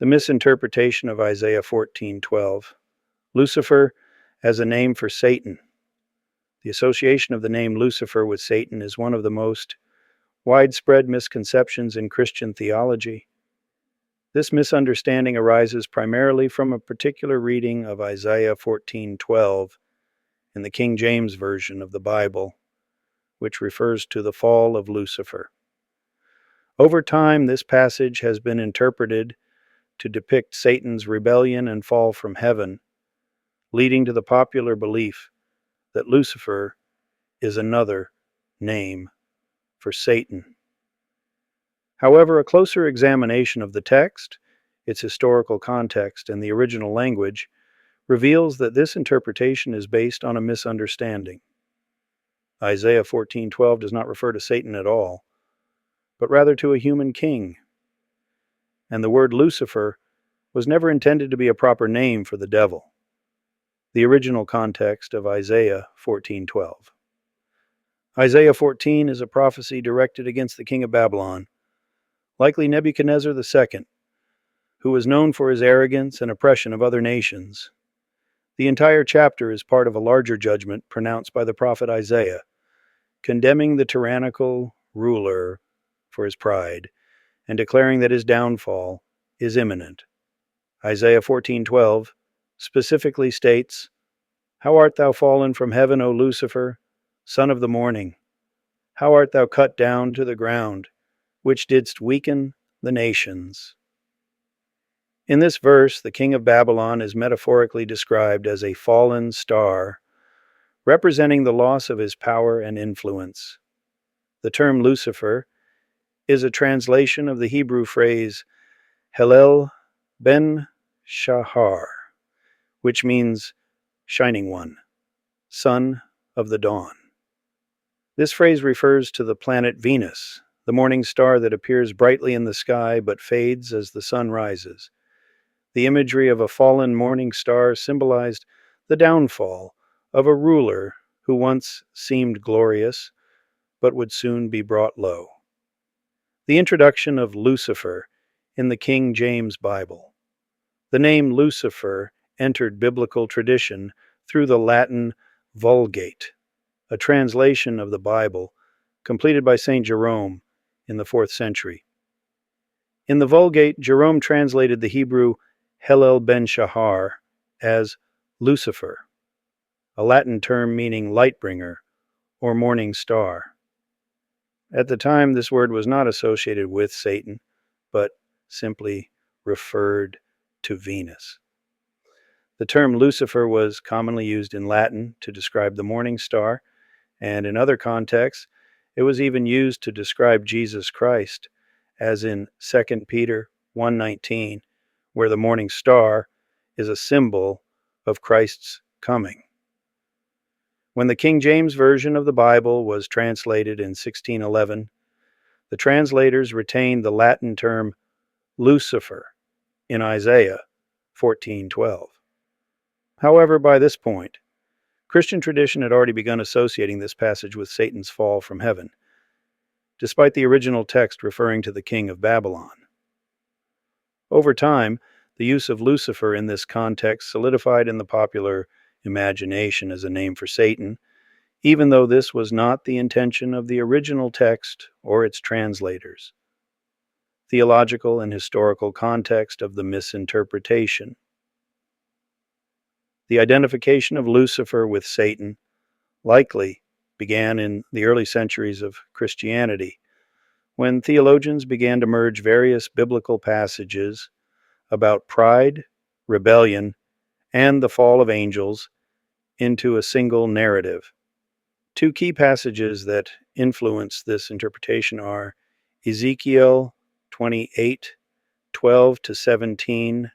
The misinterpretation of Isaiah 14:12. Lucifer as a name for Satan. The association of the name Lucifer with Satan is one of the most widespread misconceptions in Christian theology. This misunderstanding arises primarily from a particular reading of Isaiah 14:12 in the King James Version of the Bible, which refers to the fall of Lucifer. Over time, this passage has been interpreted to depict Satan's rebellion and fall from heaven, leading to the popular belief that Lucifer is another name for Satan. However, a closer examination of the text, its historical context, and the original language reveals that this interpretation is based on a misunderstanding. Isaiah 14:12 does not refer to Satan at all, but rather to a human king. And the word Lucifer was never intended to be a proper name for the devil. The original context of Isaiah 14:12. Isaiah 14 is a prophecy directed against the king of Babylon, likely Nebuchadnezzar II, who was known for his arrogance and oppression of other nations. The entire chapter is part of a larger judgment pronounced by the prophet Isaiah, condemning the tyrannical ruler for his pride and declaring that his downfall is imminent. Isaiah 14:12 specifically states, "How art thou fallen from heaven, O Lucifer, son of the morning? How art thou cut down to the ground, which didst weaken the nations?" In this verse, the king of Babylon is metaphorically described as a fallen star, representing the loss of his power and influence. The term Lucifer is a translation of the Hebrew phrase Hallel ben Shahar, which means shining one, son of the dawn. This phrase refers to the planet Venus, the morning star that appears brightly in the sky but fades as the sun rises. The imagery of a fallen morning star symbolized the downfall of a ruler who once seemed glorious but would soon be brought low. The introduction of Lucifer in the King James Bible. The name Lucifer entered biblical tradition through the Latin Vulgate, a translation of the Bible completed by St. Jerome in the 4th century. In the Vulgate, Jerome translated the Hebrew Hallel ben Shahar as Lucifer, a Latin term meaning light-bringer or morning star. At the time, this word was not associated with Satan, but simply referred to Venus. The term Lucifer was commonly used in Latin to describe the morning star, and in other contexts, it was even used to describe Jesus Christ, as in 2 Peter 1:19, where the morning star is a symbol of Christ's coming. When the King James Version of the Bible was translated in 1611, the translators retained the Latin term Lucifer in Isaiah 14:12. However, by this point, Christian tradition had already begun associating this passage with Satan's fall from heaven, despite the original text referring to the king of Babylon. Over time, the use of Lucifer in this context solidified in the popular imagination as a name for Satan, even though this was not the intention of the original text or its translators. Theological and historical context of the misinterpretation. The identification of Lucifer with Satan likely began in the early centuries of Christianity, when theologians began to merge various biblical passages about pride, rebellion, and the fall of angels into a single narrative. Two key passages that influence this interpretation are Ezekiel 28:12-17,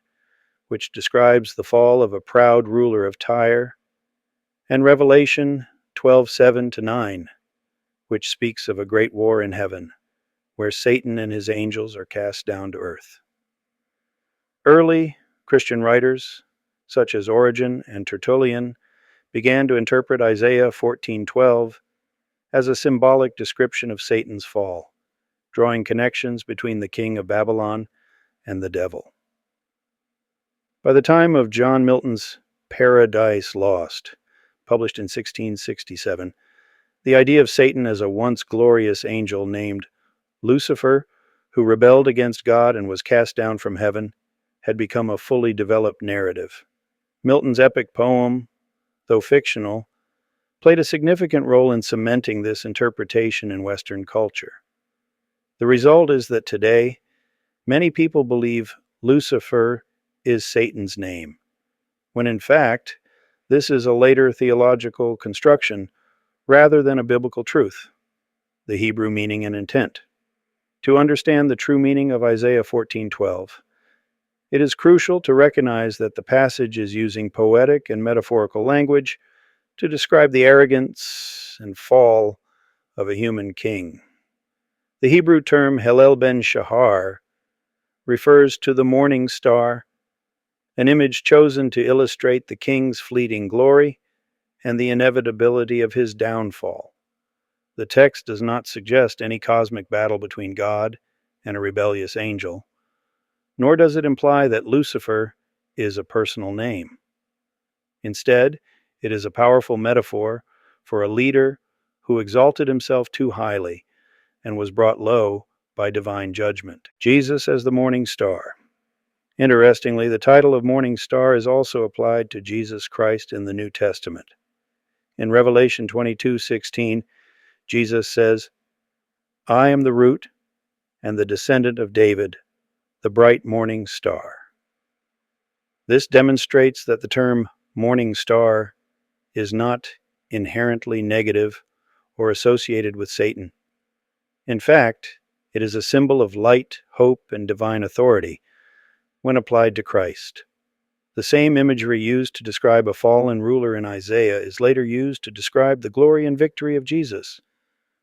which describes the fall of a proud ruler of Tyre, and Revelation 12:7-9, which speaks of a great war in heaven, where Satan and his angels are cast down to earth. Early Christian writers, such as Origen and Tertullian, began to interpret Isaiah 14:12 as a symbolic description of Satan's fall, drawing connections between the king of Babylon and the devil. By the time of John Milton's Paradise Lost, published in 1667, the idea of Satan as a once glorious angel named Lucifer, who rebelled against God and was cast down from heaven, had become a fully developed narrative. Milton's epic poem, though fictional, played a significant role in cementing this interpretation in Western culture. The result is that today, many people believe Lucifer is Satan's name, when in fact, this is a later theological construction rather than a biblical truth, the Hebrew meaning and intent. To understand the true meaning of Isaiah 14:12, it is crucial to recognize that the passage is using poetic and metaphorical language to describe the arrogance and fall of a human king. The Hebrew term Hillel ben Shahar refers to the morning star, an image chosen to illustrate the king's fleeting glory and the inevitability of his downfall. The text does not suggest any cosmic battle between God and a rebellious angel, nor does it imply that Lucifer is a personal name. Instead, it is a powerful metaphor for a leader who exalted himself too highly and was brought low by divine judgment. Jesus as the morning star. Interestingly, the title of morning star is also applied to Jesus Christ in the New Testament. In Revelation 22:16, Jesus says, "I am the root and the descendant of David, the bright morning star." This demonstrates that the term morning star is not inherently negative or associated with Satan. In fact, it is a symbol of light, hope, and divine authority when applied to Christ. The same imagery used to describe a fallen ruler in Isaiah is later used to describe the glory and victory of Jesus,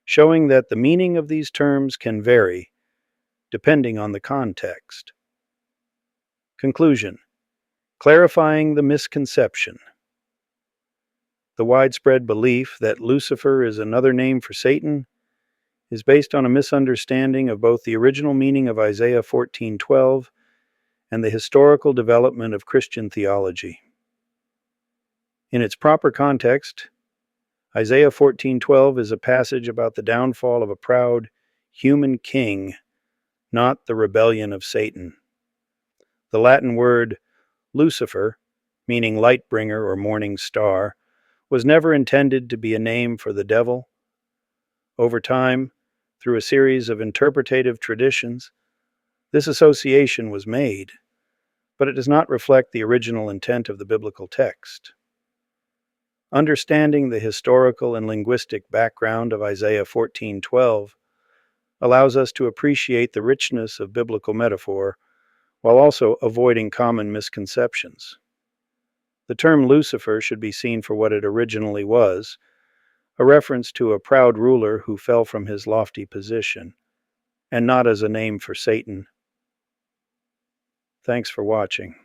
showing that the meaning of these terms can vary depending on the context. Conclusion: clarifying the misconception. The widespread belief that Lucifer is another name for Satan is based on a misunderstanding of both the original meaning of Isaiah 14:12 and the historical development of Christian theology. In its proper context, Isaiah 14:12 is a passage about the downfall of a proud human king, not the rebellion of Satan. The Latin word Lucifer, meaning light bringer or morning star, was never intended to be a name for the devil. Over time, through a series of interpretative traditions, this association was made, but it does not reflect the original intent of the biblical text. Understanding the historical and linguistic background of Isaiah 14:12 allows us to appreciate the richness of biblical metaphor while also avoiding common misconceptions. The term Lucifer should be seen for what it originally was, a reference to a proud ruler who fell from his lofty position, and not as a name for Satan. Thanks for watching.